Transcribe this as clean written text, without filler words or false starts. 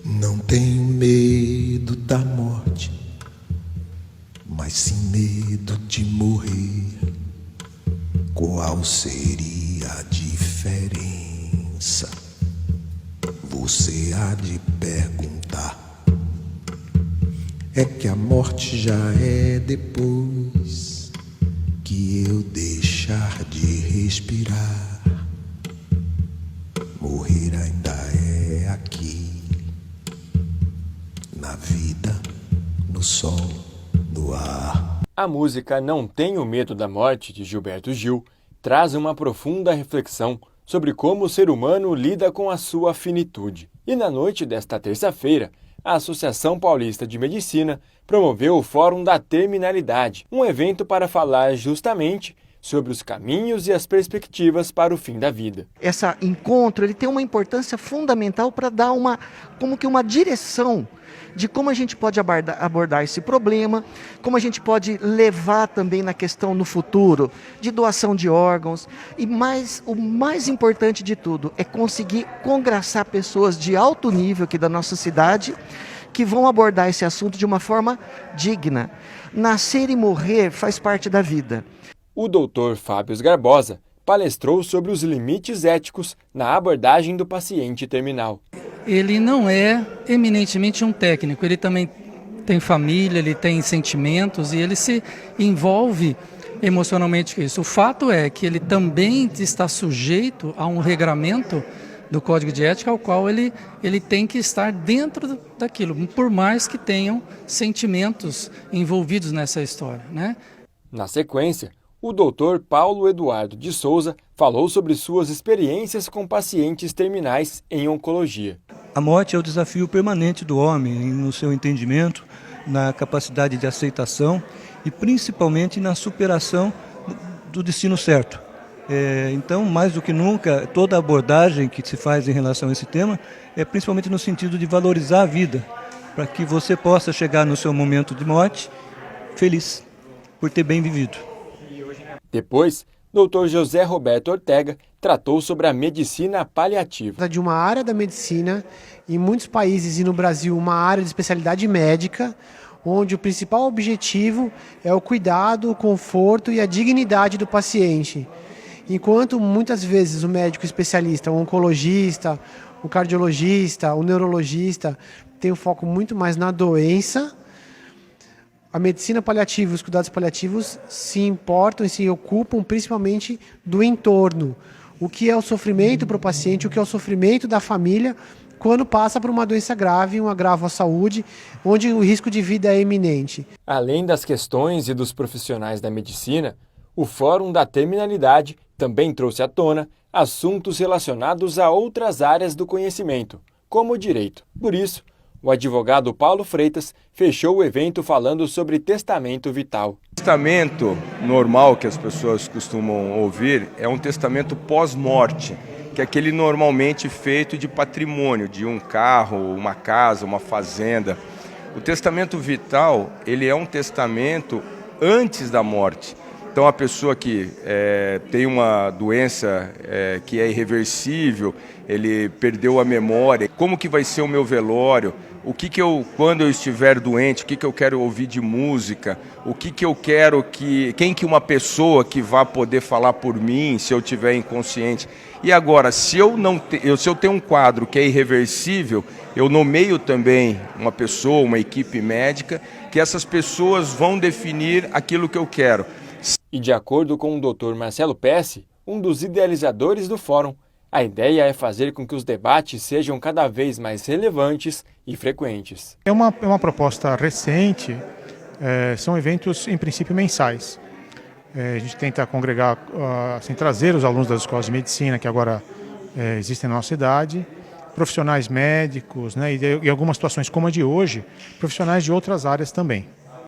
Não tenho medo da morte, mas sim medo de morrer. Qual seria a diferença? Você há de perguntar. É que a morte já é depois que eu deixar de respirar. Morrer ainda é aqui, na vida, no sol, no ar. A música Não Tenho Medo da Morte, de Gilberto Gil, traz uma profunda reflexão sobre como o ser humano lida com a sua finitude. E na noite desta terça-feira, a Associação Paulista de Medicina promoveu o Fórum da Terminalidade, um evento para falar justamente sobre os caminhos e as perspectivas para o fim da vida. Esse encontro ele tem uma importância fundamental para dar uma direção de como a gente pode abordar esse problema, como a gente pode levar também na questão no futuro de doação de órgãos e o mais importante de tudo é conseguir congraçar pessoas de alto nível aqui da nossa cidade que vão abordar esse assunto de uma forma digna. Nascer e morrer faz parte da vida. O Dr. Fábio Garbosa palestrou sobre os limites éticos na abordagem do paciente terminal. Ele não é eminentemente um técnico, ele também tem família, ele tem sentimentos e ele se envolve emocionalmente com isso. O fato é que ele também está sujeito a um regramento do Código de Ética ao qual ele tem que estar dentro daquilo, por mais que tenham sentimentos envolvidos nessa história, né? Na sequência, o Dr. Paulo Eduardo de Souza falou sobre suas experiências com pacientes terminais em oncologia. A morte é o desafio permanente do homem no seu entendimento, na capacidade de aceitação e principalmente na superação do destino certo. Então, mais do que nunca, toda a abordagem que se faz em relação a esse tema é principalmente no sentido de valorizar a vida, para que você possa chegar no seu momento de morte feliz por ter bem vivido. Depois, Dr. José Roberto Ortega tratou sobre a medicina paliativa. De uma área da medicina, em muitos países e no Brasil, uma área de especialidade médica, onde o principal objetivo é o cuidado, o conforto e a dignidade do paciente. Enquanto muitas vezes o médico especialista, o oncologista, o cardiologista, o neurologista tem um foco muito mais na doença, a medicina paliativa e os cuidados paliativos se importam e se ocupam principalmente do entorno. O que é o sofrimento para o paciente, o que é o sofrimento da família quando passa por uma doença grave, um agravo à saúde, onde o risco de vida é iminente. Além das questões e dos profissionais da medicina, o Fórum da Terminalidade também trouxe à tona assuntos relacionados a outras áreas do conhecimento, como o direito. Por isso, o advogado Paulo Freitas fechou o evento falando sobre testamento vital. O testamento normal que as pessoas costumam ouvir é um testamento pós-morte, que é aquele normalmente feito de patrimônio, de um carro, uma casa, uma fazenda. O testamento vital, ele é um testamento antes da morte. Então a pessoa que tem uma doença que é irreversível, ele perdeu a memória, como que vai ser o meu velório, quando eu estiver doente, o que eu quero ouvir de música, o que eu quero quem que uma pessoa que vá poder falar por mim se eu estiver inconsciente. E agora, se eu tenho um quadro que é irreversível, eu nomeio também uma pessoa, uma equipe médica, que essas pessoas vão definir aquilo que eu quero. E de acordo com o Dr. Marcelo Pesce, um dos idealizadores do fórum, a ideia é fazer com que os debates sejam cada vez mais relevantes e frequentes. É uma proposta recente, são eventos em princípio mensais. A gente tenta congregar, assim, trazer os alunos das escolas de medicina que agora existem na nossa cidade, profissionais médicos, né, e algumas situações como a de hoje, profissionais de outras áreas também.